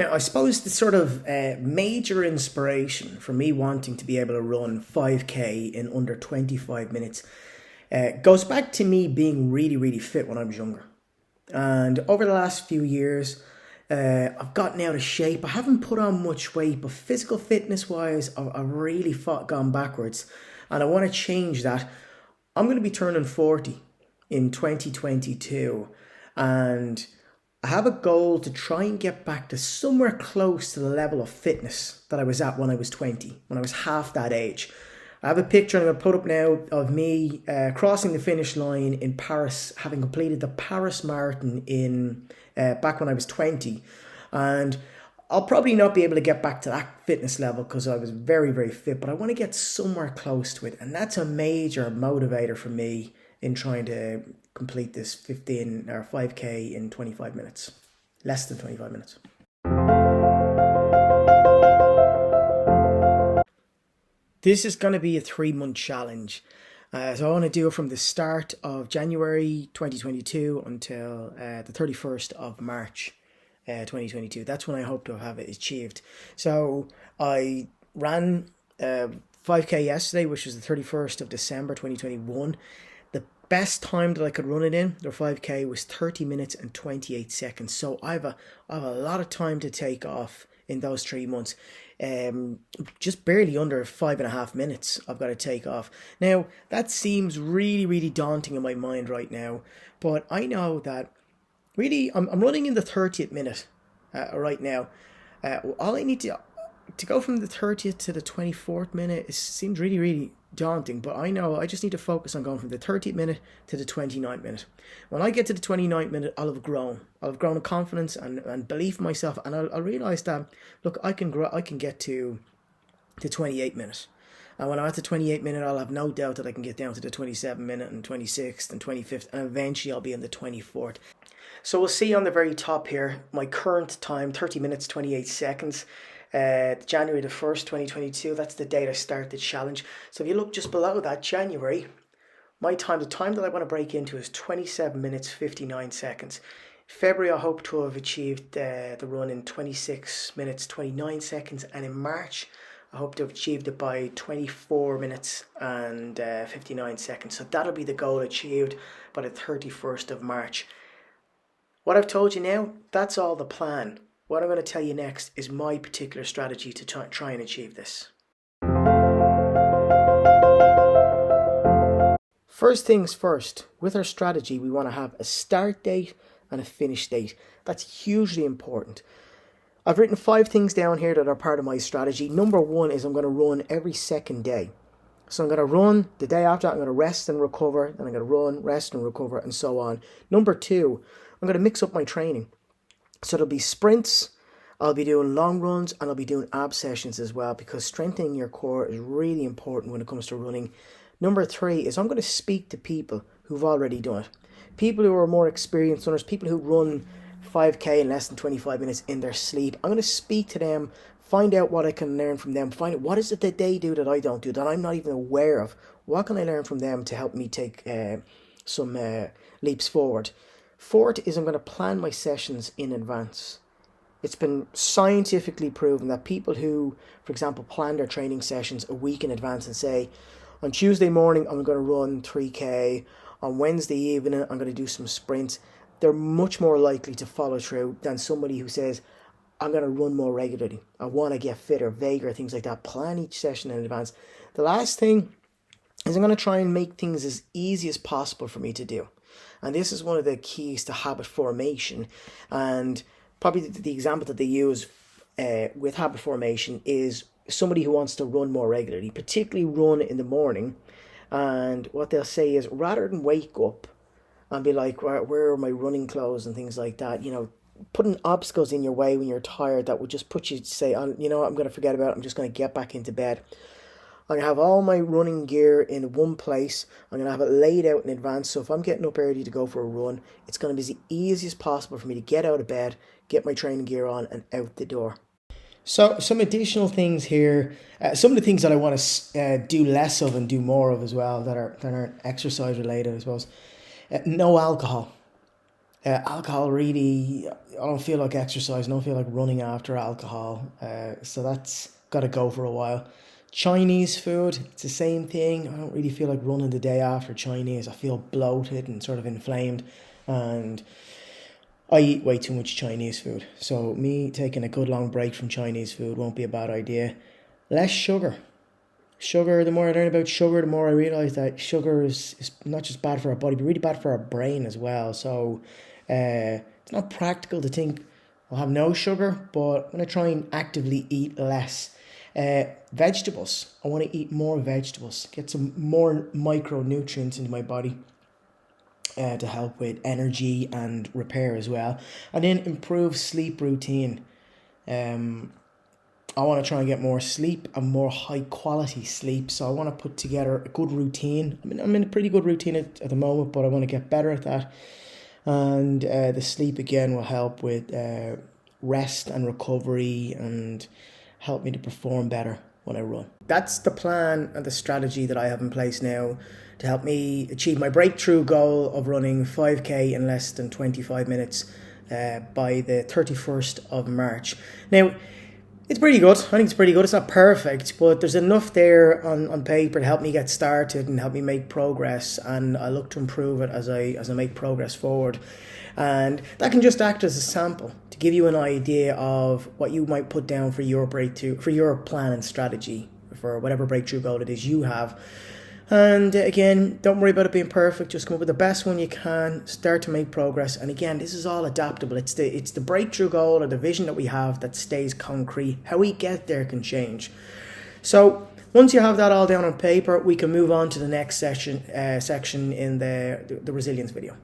Now, I suppose the sort of major inspiration for me wanting to be able to run 5K in under 25 minutes goes back to me being really, really fit when I was younger. And over the last few years, I've gotten out of shape. I haven't put on much weight, but physical fitness wise, I've really gone backwards. And I want to change that. I'm going to be turning 40 in 2022. And I have a goal to try and get back to somewhere close to the level of fitness that I was at when I was 20, when I was half that age. I have a picture I'm going to put up now of me crossing the finish line in Paris, having completed the Paris Marathon in back when I was 20. And I'll probably not be able to get back to that fitness level because I was very, very fit, but I want to get somewhere close to it. And that's a major motivator for me in trying to complete this 15 or 5K in 25 minutes, less than 25 minutes. This is going to be a 3-month challenge. So I want to do it from the start of January 2022 until the 31st of March 2022. That's when I hope to have it achieved. So I ran 5K yesterday, which was the 31st of December 2021. The best time that I could run it in, the 5K, was 30 minutes and 28 seconds. So I have a lot of time to take off in those 3 months. Just barely under 5.5 minutes I've got to take off. Now, that seems really, really daunting in my mind right now, but I know that really I'm running in the 30th minute right now. All I need to go from the 30th to the 24th minute, it seems really, really daunting, but I know I just need to focus on going from the 30th minute to the 29th minute. When I get to the 29th minute, I'll have grown in confidence and belief in myself, and I'll realize that, look, I can get to the 28th minute. And when I'm at the 28th minute, I'll have no doubt that I can get down to the 27th minute and 26th and 25th, and eventually I'll be in the 24th. So we'll see on the very top here, my current time, 30 minutes, 28 seconds. January the 1st, 2022, that's the date I start the challenge. So if you look just below that, January, the time that I want to break into is 27 minutes, 59 seconds. February, I hope to have achieved the run in 26 minutes, 29 seconds. And in March, I hope to have achieved it by 24 minutes and 59 seconds. So that'll be the goal achieved by the 31st of March. What I've told you now, that's all the plan. What I'm going to tell you next is my particular strategy to try and achieve this. First things first, with our strategy, we want to have a start date and a finish date. That's hugely important. I've written 5 things down here that are part of my strategy. Number 1 is I'm going to run every second day. So I'm going to run the day after that, I'm going to rest and recover, then I'm going to run, rest and recover, and so on. Number 2, I'm going to mix up my training. So there'll be sprints, I'll be doing long runs, and I'll be doing ab sessions as well, because strengthening your core is really important when it comes to running. Number 3 is I'm going to speak to people who've already done it. People who are more experienced runners, people who run 5K in less than 25 minutes in their sleep. I'm going to speak to them, find out what I can learn from them, find out what is it that they do that I don't do, that I'm not even aware of. What can I learn from them to help me take some leaps forward? 4th is I'm going to plan my sessions in advance. It's been scientifically proven that people who, for example, plan their training sessions a week in advance and say, on Tuesday morning, I'm going to run 3K. On Wednesday evening, I'm going to do some sprints. They're much more likely to follow through than somebody who says, I'm going to run more regularly. I want to get fitter, vaguer, things like that. Plan each session in advance. The last thing is I'm going to try and make things as easy as possible for me to do. And this is one of the keys to habit formation. And probably the example that they use with habit formation is somebody who wants to run more regularly, particularly run in the morning. And what they'll say is, rather than wake up and be like, where are my running clothes and things like that, putting obstacles in your way when you're tired that would just put you to say, I'm going to forget about it. I'm just going to get back into bed. I'm going to have all my running gear in one place. I'm going to have it laid out in advance. So if I'm getting up early to go for a run, it's going to be as easy as possible for me to get out of bed, get my training gear on, and out the door. So some additional things here. Some of the things that I want to do less of and do more of as well that aren't exercise related, I suppose. No alcohol. Alcohol really, I don't feel like exercise. I don't feel like running after alcohol. So that's got to go for a while. Chinese food, it's the same thing. I don't really feel like running the day after Chinese. I feel bloated and sort of inflamed. And I eat way too much Chinese food. So me taking a good long break from Chinese food won't be a bad idea. Less sugar. Sugar, the more I learn about sugar, the more I realize that sugar is not just bad for our body, but really bad for our brain as well. So it's not practical to think I'll have no sugar, but I'm going to try and actively eat less. Vegetables. I want to eat more vegetables, get some more micronutrients into my body to help with energy and repair as well. And then improve sleep routine. I want to try and get more sleep and more high quality sleep. So I want to put together a good routine. I mean, I'm in a pretty good routine at the moment, but I want to get better at that. And the sleep again will help with rest and recovery and help me to perform better when I run. That's the plan and the strategy that I have in place now to help me achieve my breakthrough goal of running 5K in less than 25 minutes by the 31st of March. Now, it's pretty good. I think it's pretty good. It's not perfect, but there's enough there on paper to help me get started and help me make progress. And I look to improve it as I make progress forward. And that can just act as a sample to give you an idea of what you might put down for your breakthrough, for your plan and strategy for whatever breakthrough goal it is you have. And again, don't worry about it being perfect. Just come up with the best one you can. Start to make progress. And again, this is all adaptable. It's the breakthrough goal or the vision that we have that stays concrete. How we get there can change. So once you have that all down on paper, we can move on to the next section in the resilience video.